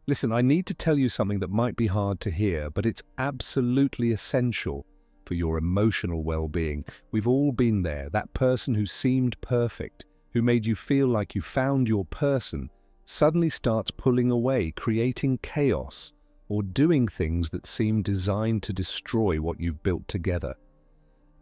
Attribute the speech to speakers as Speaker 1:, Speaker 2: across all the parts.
Speaker 1: Listen, I need to tell you something that might be hard to hear, but it's absolutely essential for your emotional well-being. We've all been there, that person who seemed perfect, who made you feel like you found your person, suddenly starts pulling away, creating chaos, or doing things that seem designed to destroy what you've built together.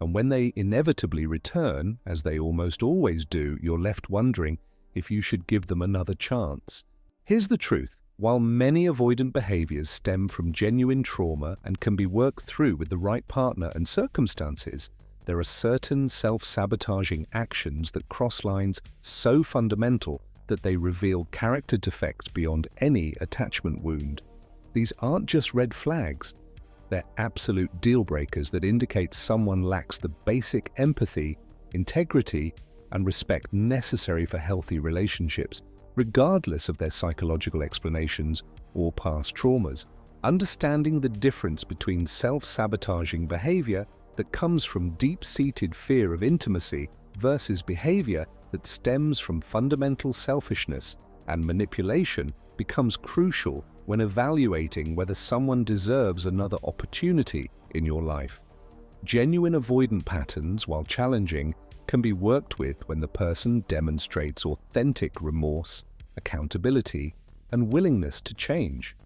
Speaker 1: And when they inevitably return, as they almost always do, you're left wondering if you should give them another chance. Here's the truth. While many avoidant behaviors stem from genuine trauma and can be worked through with the right partner and circumstances, there are certain self-sabotaging actions that cross lines so fundamental that they reveal character defects beyond any attachment wound. These aren't just red flags. They're absolute deal breakers that indicate someone lacks the basic empathy, integrity, and respect necessary for healthy relationships, regardless of their psychological explanations or past traumas. Understanding the difference between self-sabotaging behavior that comes from deep-seated fear of intimacy versus behavior that stems from fundamental selfishness and manipulation becomes crucial when evaluating whether someone deserves another opportunity in your life. Genuine avoidant patterns, while challenging, can be worked with when the person demonstrates authentic remorse, accountability, and willingness to change.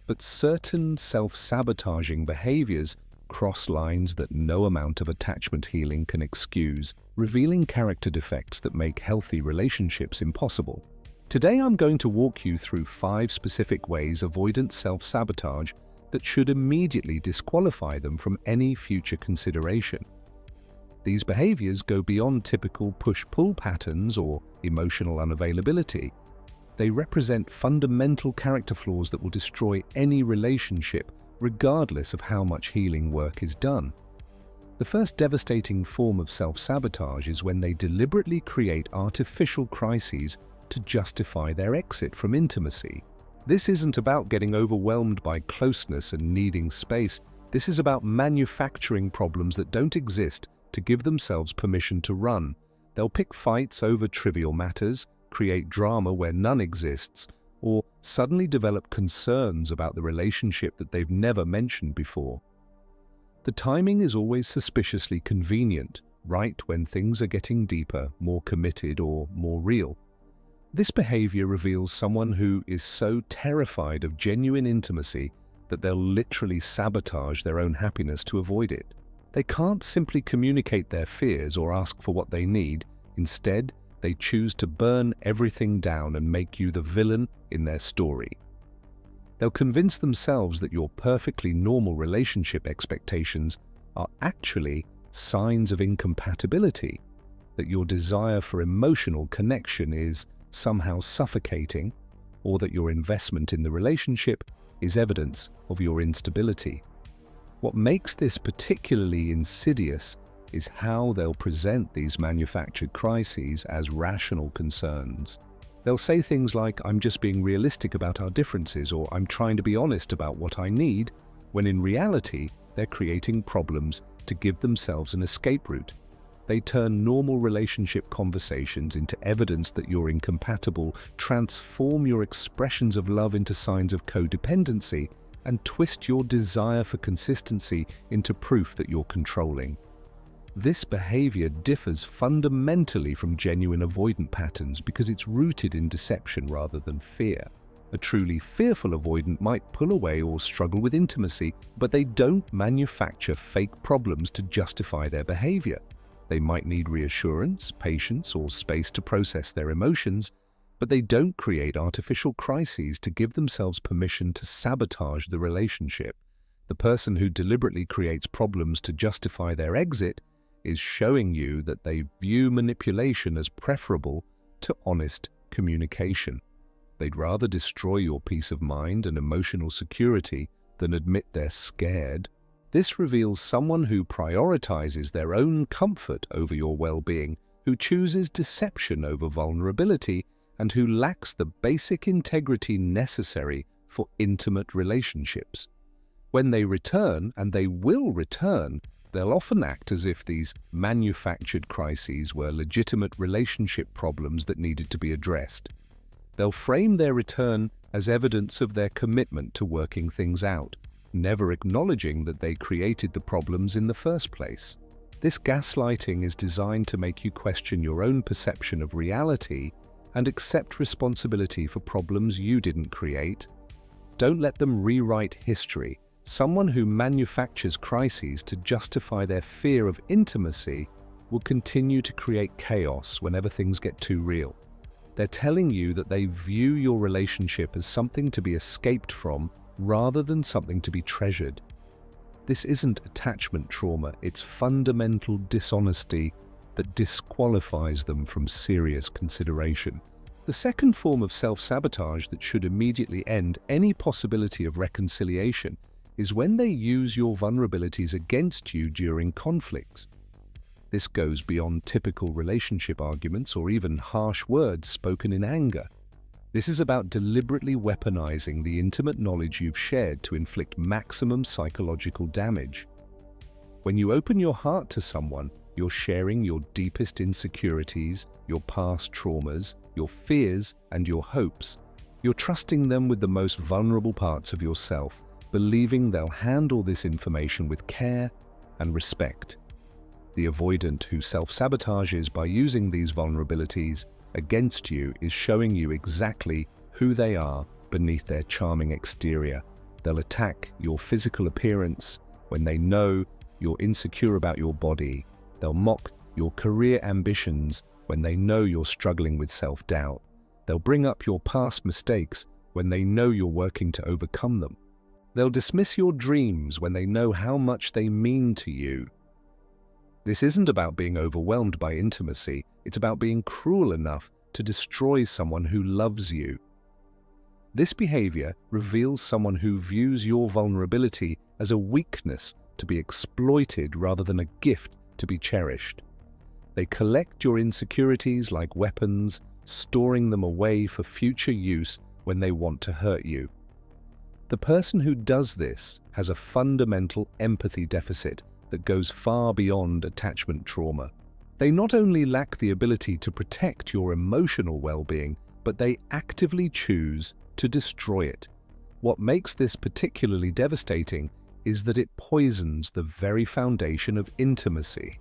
Speaker 1: But certain self-sabotaging behaviors cross lines that no amount of attachment healing can excuse, revealing character defects that make healthy relationships impossible. Today I'm going to walk you through 5 specific ways avoidant self-sabotage that should immediately disqualify them from any future consideration. These behaviors go beyond typical push-pull patterns or emotional unavailability. They represent fundamental character flaws that will destroy any relationship, regardless of how much healing work is done. The first devastating form of self-sabotage is when they deliberately create artificial crises to justify their exit from intimacy. This isn't about getting overwhelmed by closeness and needing space. This is about manufacturing problems that don't exist to give themselves permission to run. They'll pick fights over trivial matters, create drama where none exists, or suddenly develop concerns about the relationship that they've never mentioned before. The timing is always suspiciously convenient, right when things are getting deeper, more committed, or more real. This behavior reveals someone who is so terrified of genuine intimacy that they'll literally sabotage their own happiness to avoid it. They can't simply communicate their fears or ask for what they need. Instead, they choose to burn everything down and make you the villain in their story. They'll convince themselves that your perfectly normal relationship expectations are actually signs of incompatibility, that your desire for emotional connection is somehow suffocating, or that your investment in the relationship is evidence of your instability. What makes this particularly insidious is how they'll present these manufactured crises as rational concerns. They'll say things like, "I'm just being realistic about our differences," or "I'm trying to be honest about what I need," when in reality, they're creating problems to give themselves an escape route. They turn normal relationship conversations into evidence that you're incompatible, transform your expressions of love into signs of codependency, and twist your desire for consistency into proof that you're controlling. This behavior differs fundamentally from genuine avoidant patterns because it's rooted in deception rather than fear. A truly fearful avoidant might pull away or struggle with intimacy, but they don't manufacture fake problems to justify their behavior. They might need reassurance, patience, or space to process their emotions, but they don't create artificial crises to give themselves permission to sabotage the relationship. The person who deliberately creates problems to justify their exit is showing you that they view manipulation as preferable to honest communication. They'd rather destroy your peace of mind and emotional security than admit they're scared. This reveals someone who prioritizes their own comfort over your well-being, who chooses deception over vulnerability, and who lacks the basic integrity necessary for intimate relationships. When they return, and they will return, they'll often act as if these manufactured crises were legitimate relationship problems that needed to be addressed. They'll frame their return as evidence of their commitment to working things out, never acknowledging that they created the problems in the first place. This gaslighting is designed to make you question your own perception of reality and accept responsibility for problems you didn't create. Don't let them rewrite history. Someone who manufactures crises to justify their fear of intimacy will continue to create chaos whenever things get too real. They're telling you that they view your relationship as something to be escaped from rather than something to be treasured. This isn't attachment trauma, it's fundamental dishonesty that disqualifies them from serious consideration. The second form of self-sabotage that should immediately end any possibility of reconciliation is when they use your vulnerabilities against you during conflicts. This goes beyond typical relationship arguments or even harsh words spoken in anger. This is about deliberately weaponizing the intimate knowledge you've shared to inflict maximum psychological damage. When you open your heart to someone, you're sharing your deepest insecurities, your past traumas, your fears, and your hopes. You're trusting them with the most vulnerable parts of yourself, believing they'll handle this information with care and respect. The avoidant who self-sabotages by using these vulnerabilities against you is showing you exactly who they are beneath their charming exterior. They'll attack your physical appearance when they know you're insecure about your body. They'll mock your career ambitions when they know you're struggling with self-doubt. They'll bring up your past mistakes when they know you're working to overcome them. They'll dismiss your dreams when they know how much they mean to you. This isn't about being overwhelmed by intimacy, it's about being cruel enough to destroy someone who loves you. This behavior reveals someone who views your vulnerability as a weakness to be exploited rather than a gift to be cherished. They collect your insecurities like weapons, storing them away for future use when they want to hurt you. The person who does this has a fundamental empathy deficit that goes far beyond attachment trauma. They not only lack the ability to protect your emotional well-being, but they actively choose to destroy it. What makes this particularly devastating is that it poisons the very foundation of intimacy.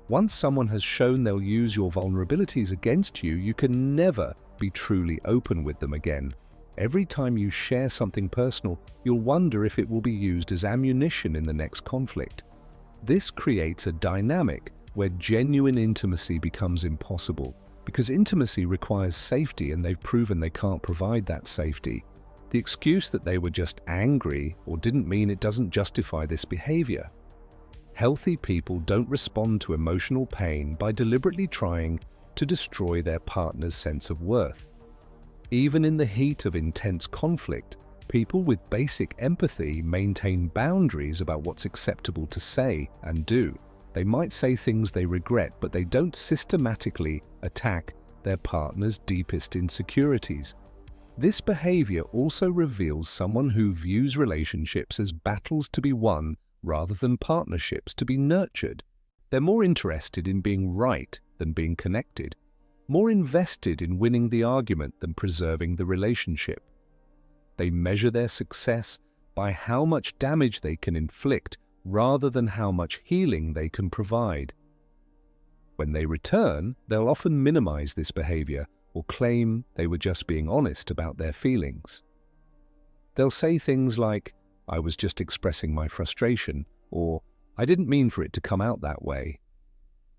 Speaker 1: Once someone has shown they'll use your vulnerabilities against you, you can never be truly open with them again. Every time you share something personal, you'll wonder if it will be used as ammunition in the next conflict. This creates a dynamic where genuine intimacy becomes impossible, because intimacy requires safety and they've proven they can't provide that safety. The excuse that they were just angry or didn't mean it doesn't justify this behavior. Healthy people don't respond to emotional pain by deliberately trying to destroy their partner's sense of worth. Even in the heat of intense conflict, people with basic empathy maintain boundaries about what's acceptable to say and do. They might say things they regret, but they don't systematically attack their partner's deepest insecurities. This behavior also reveals someone who views relationships as battles to be won rather than partnerships to be nurtured. They're more interested in being right than being connected, more invested in winning the argument than preserving the relationship. They measure their success by how much damage they can inflict rather than how much healing they can provide. When they return, they'll often minimize this behavior or claim they were just being honest about their feelings. They'll say things like, "I was just expressing my frustration," or "I didn't mean for it to come out that way,"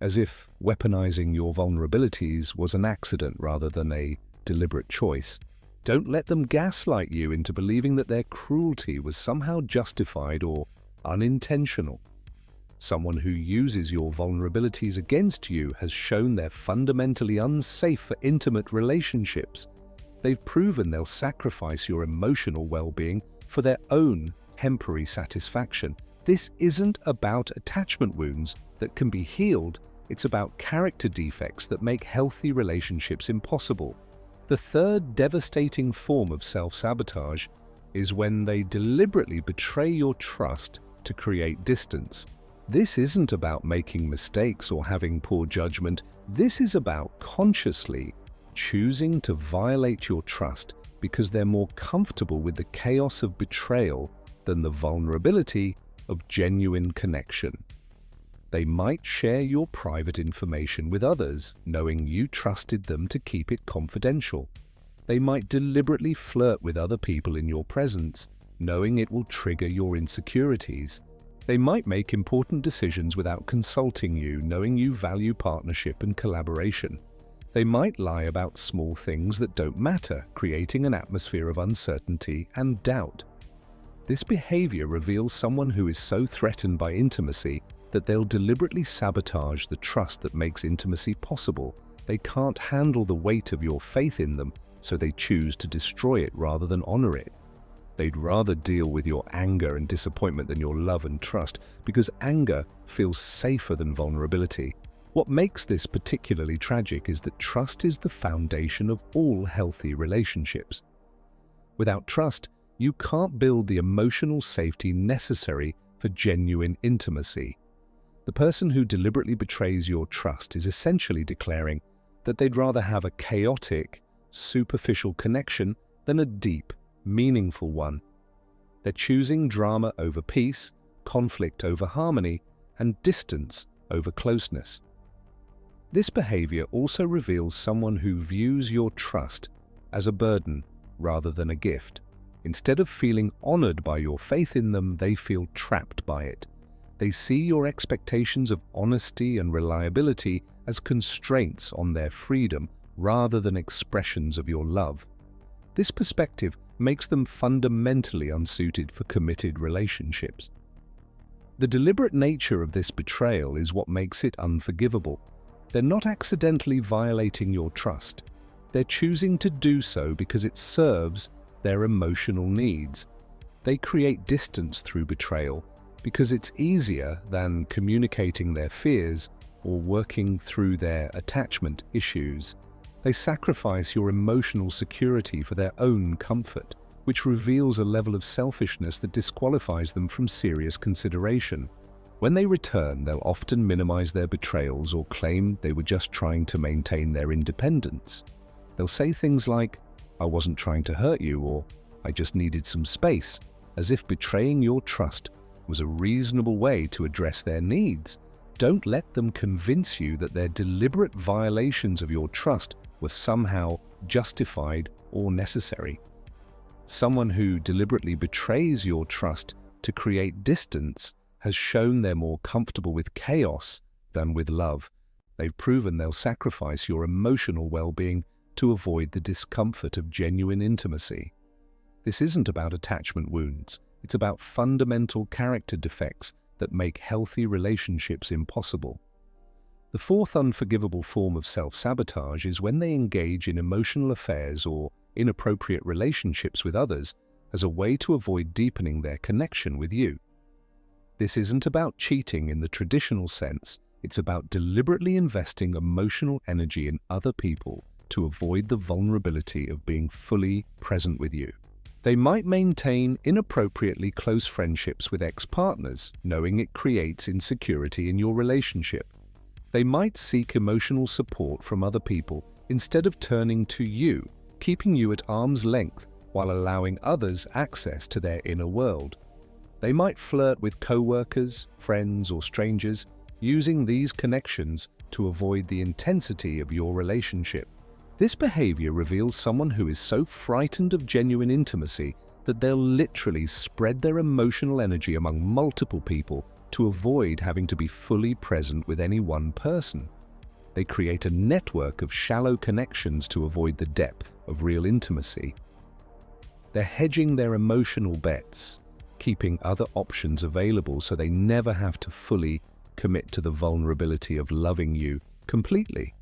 Speaker 1: as if weaponizing your vulnerabilities was an accident rather than a deliberate choice. Don't let them gaslight you into believing that their cruelty was somehow justified or unintentional. Someone who uses your vulnerabilities against you has shown they're fundamentally unsafe for intimate relationships. They've proven they'll sacrifice your emotional well-being for their own temporary satisfaction. This isn't about attachment wounds that can be healed, it's about character defects that make healthy relationships impossible. The third devastating form of self-sabotage is when they deliberately betray your trust to create distance. This isn't about making mistakes or having poor judgment. This is about consciously choosing to violate your trust because they're more comfortable with the chaos of betrayal than the vulnerability of genuine connection. They might share your private information with others, knowing you trusted them to keep it confidential. They might deliberately flirt with other people in your presence, knowing it will trigger your insecurities. They might make important decisions without consulting you, knowing you value partnership and collaboration. They might lie about small things that don't matter, creating an atmosphere of uncertainty and doubt. This behavior reveals someone who is so threatened by intimacy that they'll deliberately sabotage the trust that makes intimacy possible. They can't handle the weight of your faith in them, so they choose to destroy it rather than honor it. They'd rather deal with your anger and disappointment than your love and trust, because anger feels safer than vulnerability. What makes this particularly tragic is that trust is the foundation of all healthy relationships. Without trust, you can't build the emotional safety necessary for genuine intimacy. The person who deliberately betrays your trust is essentially declaring that they'd rather have a chaotic, superficial connection than a deep, meaningful one. They're choosing drama over peace, conflict over harmony, and distance over closeness. This behavior also reveals someone who views your trust as a burden rather than a gift. Instead of feeling honored by your faith in them, they feel trapped by it. They see your expectations of honesty and reliability as constraints on their freedom rather than expressions of your love. This perspective makes them fundamentally unsuited for committed relationships. The deliberate nature of this betrayal is what makes it unforgivable. They're not accidentally violating your trust. They're choosing to do so because it serves their emotional needs. They create distance through betrayal because it's easier than communicating their fears or working through their attachment issues. They sacrifice your emotional security for their own comfort, which reveals a level of selfishness that disqualifies them from serious consideration. When they return, they'll often minimize their betrayals or claim they were just trying to maintain their independence. They'll say things like, "I wasn't trying to hurt you," or "I just needed some space," as if betraying your trust was a reasonable way to address their needs. Don't let them convince you that their deliberate violations of your trust were somehow justified or necessary. Someone who deliberately betrays your trust to create distance has shown they're more comfortable with chaos than with love. They've proven they'll sacrifice your emotional well-being to avoid the discomfort of genuine intimacy. This isn't about attachment wounds. It's about fundamental character defects that make healthy relationships impossible. The fourth unforgivable form of self-sabotage is when they engage in emotional affairs or inappropriate relationships with others as a way to avoid deepening their connection with you. This isn't about cheating in the traditional sense. It's about deliberately investing emotional energy in other people to avoid the vulnerability of being fully present with you. They might maintain inappropriately close friendships with ex-partners, knowing it creates insecurity in your relationship. They might seek emotional support from other people instead of turning to you, keeping you at arm's length while allowing others access to their inner world. They might flirt with co-workers, friends, or strangers, using these connections to avoid the intensity of your relationship. This behavior reveals someone who is so frightened of genuine intimacy that they'll literally spread their emotional energy among multiple people to avoid having to be fully present with any one person. They create a network of shallow connections to avoid the depth of real intimacy. They're hedging their emotional bets, keeping other options available so they never have to fully commit to the vulnerability of loving you completely.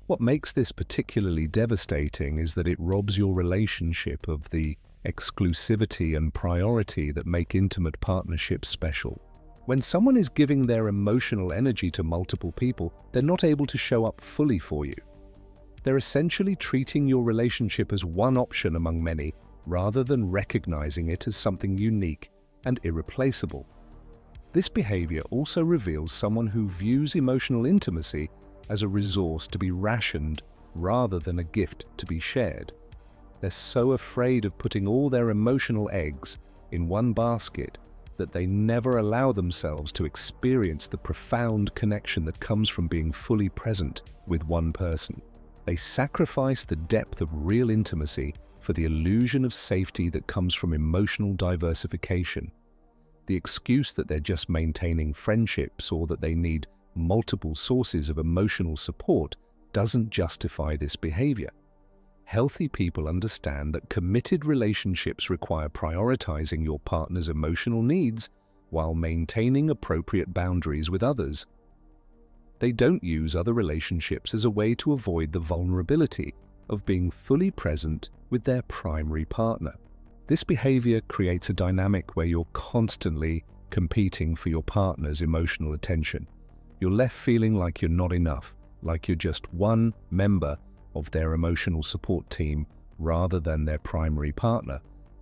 Speaker 1: What makes this particularly devastating is that it robs your relationship of the exclusivity and priority that make intimate partnerships special. When someone is giving their emotional energy to multiple people, they're not able to show up fully for you. They're essentially treating your relationship as one option among many, rather than recognizing it as something unique and irreplaceable. This behavior also reveals someone who views emotional intimacy as a resource to be rationed rather than a gift to be shared. They're so afraid of putting all their emotional eggs in one basket that they never allow themselves to experience the profound connection that comes from being fully present with one person. They sacrifice the depth of real intimacy for the illusion of safety that comes from emotional diversification. The excuse that they're just maintaining friendships or that they need multiple sources of emotional support doesn't justify this behavior. Healthy people understand that committed relationships require prioritizing your partner's emotional needs while maintaining appropriate boundaries with others. They don't use other relationships as a way to avoid the vulnerability of being fully present with their primary partner. This behavior creates a dynamic where you're constantly competing for your partner's emotional attention. You're left feeling like you're not enough, like you're just one member of their emotional support team rather than their primary partner.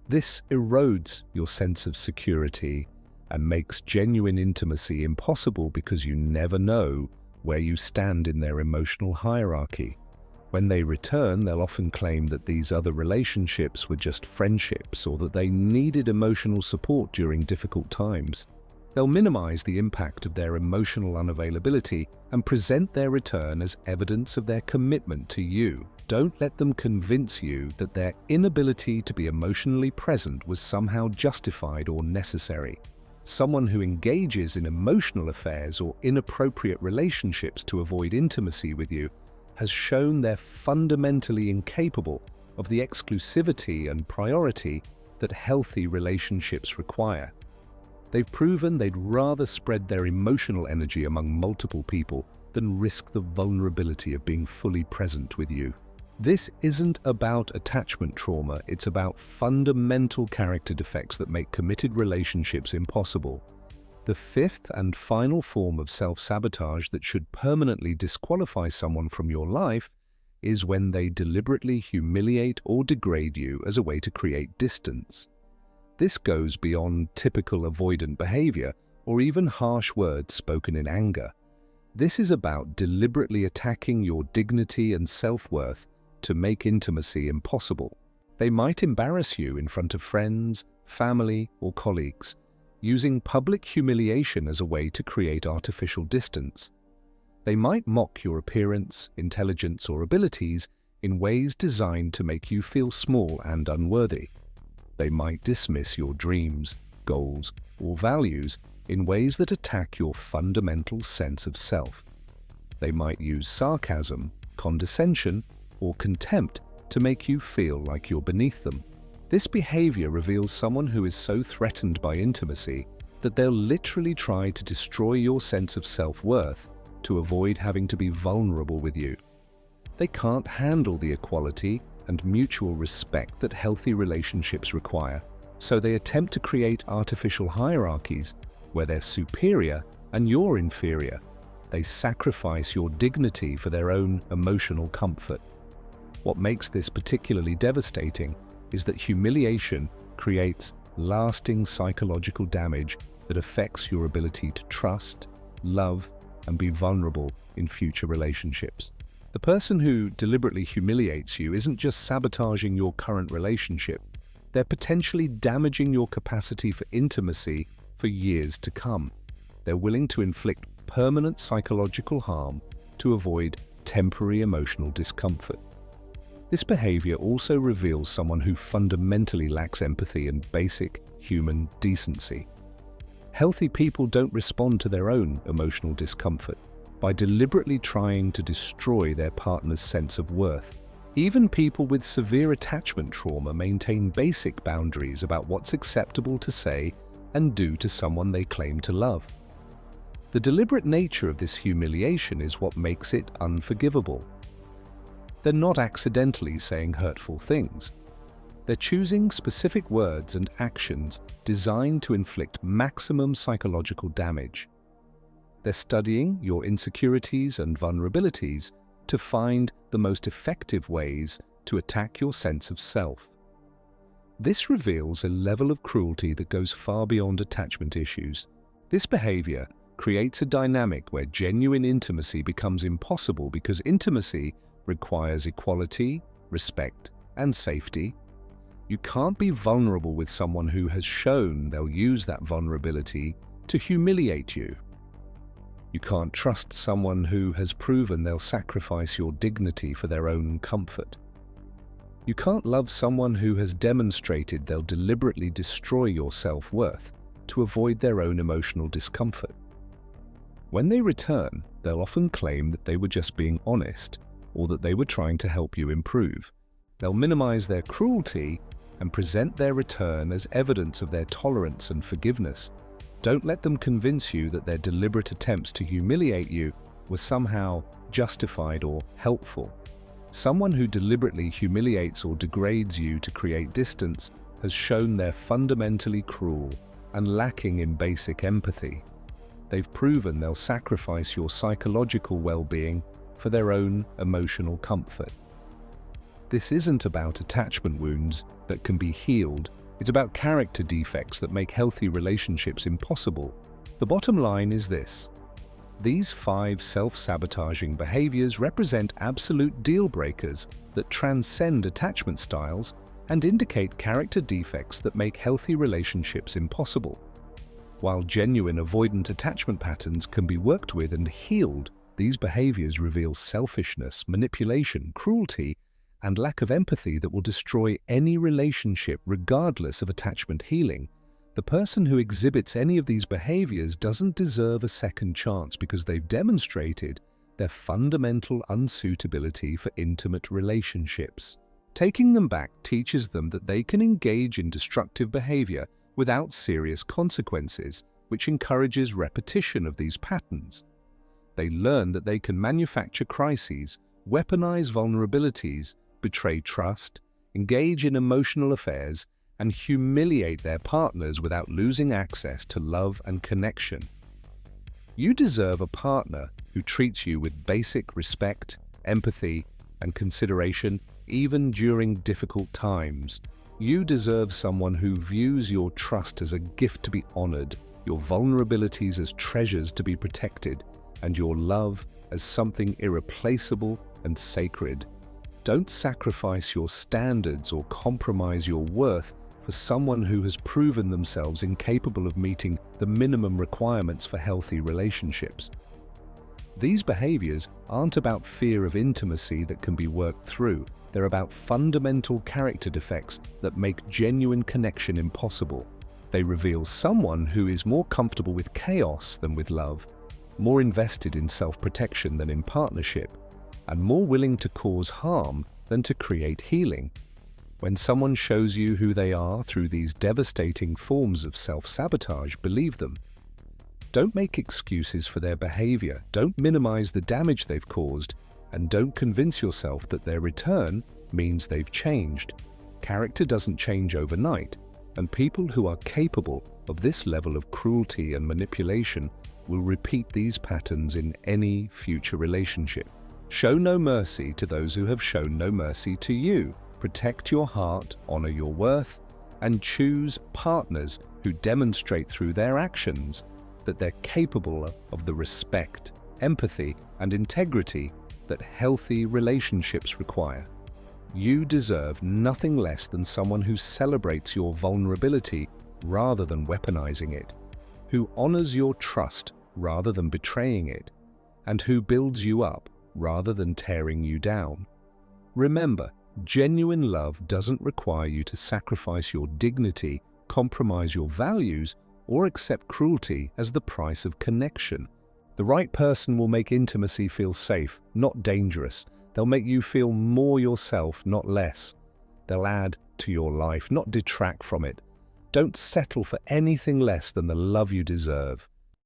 Speaker 1: This erodes your sense of security and makes genuine intimacy impossible because you never know where you stand in their emotional hierarchy. When they return, they'll often claim that these other relationships were just friendships or that they needed emotional support during difficult times. They'll minimize the impact of their emotional unavailability and present their return as evidence of their commitment to you. Don't let them convince you that their inability to be emotionally present was somehow justified or necessary. Someone who engages in emotional affairs or inappropriate relationships to avoid intimacy with you has shown they're fundamentally incapable of the exclusivity and priority that healthy relationships require. They've proven they'd rather spread their emotional energy among multiple people than risk the vulnerability of being fully present with you. This isn't about attachment trauma, it's about fundamental character defects that make committed relationships impossible. The fifth and final form of self-sabotage that should permanently disqualify someone from your life is when they deliberately humiliate or degrade you as a way to create distance. This goes beyond typical avoidant behavior or even harsh words spoken in anger. This is about deliberately attacking your dignity and self-worth to make intimacy impossible. They might embarrass you in front of friends, family, or colleagues, using public humiliation as a way to create artificial distance. They might mock your appearance, intelligence, or abilities in ways designed to make you feel small and unworthy. They might dismiss your dreams, goals, or values in ways that attack your fundamental sense of self. They might use sarcasm, condescension, or contempt to make you feel like you're beneath them. This behavior reveals someone who is so threatened by intimacy that they'll literally try to destroy your sense of self-worth to avoid having to be vulnerable with you. They can't handle the equality and mutual respect that healthy relationships require, so they attempt to create artificial hierarchies where they're superior and you're inferior. They sacrifice your dignity for their own emotional comfort. What makes this particularly devastating is that humiliation creates lasting psychological damage that affects your ability to trust, love, and be vulnerable in future relationships. The person who deliberately humiliates you isn't just sabotaging your current relationship, they're potentially damaging your capacity for intimacy for years to come. They're willing to inflict permanent psychological harm to avoid temporary emotional discomfort. This behavior also reveals someone who fundamentally lacks empathy and basic human decency. Healthy people don't respond to their own emotional discomfort by deliberately trying to destroy their partner's sense of worth. Even people with severe attachment trauma maintain basic boundaries about what's acceptable to say and do to someone they claim to love. The deliberate nature of this humiliation is what makes it unforgivable. They're not accidentally saying hurtful things. They're choosing specific words and actions designed to inflict maximum psychological damage. They're studying your insecurities and vulnerabilities to find the most effective ways to attack your sense of self. This reveals a level of cruelty that goes far beyond attachment issues. This behavior creates a dynamic where genuine intimacy becomes impossible because intimacy requires equality, respect, and safety. You can't be vulnerable with someone who has shown they'll use that vulnerability to humiliate you. You can't trust someone who has proven they'll sacrifice your dignity for their own comfort. You can't love someone who has demonstrated they'll deliberately destroy your self-worth to avoid their own emotional discomfort. When they return, they'll often claim that they were just being honest or that they were trying to help you improve. They'll minimize their cruelty and present their return as evidence of their tolerance and forgiveness. Don't let them convince you that their deliberate attempts to humiliate you were somehow justified or helpful. Someone who deliberately humiliates or degrades you to create distance has shown they're fundamentally cruel and lacking in basic empathy. They've proven they'll sacrifice your psychological well-being for their own emotional comfort. This isn't about attachment wounds that can be healed. It's about character defects that make healthy relationships impossible. The bottom line is this: these 5 self-sabotaging behaviors represent absolute deal-breakers that transcend attachment styles and indicate character defects that make healthy relationships impossible. While genuine avoidant attachment patterns can be worked with and healed, these behaviors reveal selfishness, manipulation, cruelty, and lack of empathy that will destroy any relationship regardless of attachment healing. The person who exhibits any of these behaviors doesn't deserve a second chance because they've demonstrated their fundamental unsuitability for intimate relationships. Taking them back teaches them that they can engage in destructive behavior without serious consequences, which encourages repetition of these patterns. They learn that they can manufacture crises, weaponize vulnerabilities, betray trust, engage in emotional affairs, and humiliate their partners without losing access to love and connection. You deserve a partner who treats you with basic respect, empathy, and consideration, even during difficult times. You deserve someone who views your trust as a gift to be honored, your vulnerabilities as treasures to be protected, and your love as something irreplaceable and sacred. Don't sacrifice your standards or compromise your worth for someone who has proven themselves incapable of meeting the minimum requirements for healthy relationships. These behaviors aren't about fear of intimacy that can be worked through. They're about fundamental character defects that make genuine connection impossible. They reveal someone who is more comfortable with chaos than with love, more invested in self-protection than in partnership, and more willing to cause harm than to create healing. When someone shows you who they are through these devastating forms of self-sabotage, believe them. Don't make excuses for their behavior, don't minimize the damage they've caused, and don't convince yourself that their return means they've changed. Character doesn't change overnight, and people who are capable of this level of cruelty and manipulation will repeat these patterns in any future relationship. Show no mercy to those who have shown no mercy to you. Protect your heart, honor your worth, and choose partners who demonstrate through their actions that they're capable of the respect, empathy, and integrity that healthy relationships require. You deserve nothing less than someone who celebrates your vulnerability rather than weaponizing it, who honors your trust rather than betraying it, and who builds you up rather than tearing you down. Remember, genuine love doesn't require you to sacrifice your dignity, compromise your values, or accept cruelty as the price of connection. The right person will make intimacy feel safe, not dangerous. They'll make you feel more yourself, not less. They'll add to your life, not detract from it. Don't settle for anything less than the love you deserve.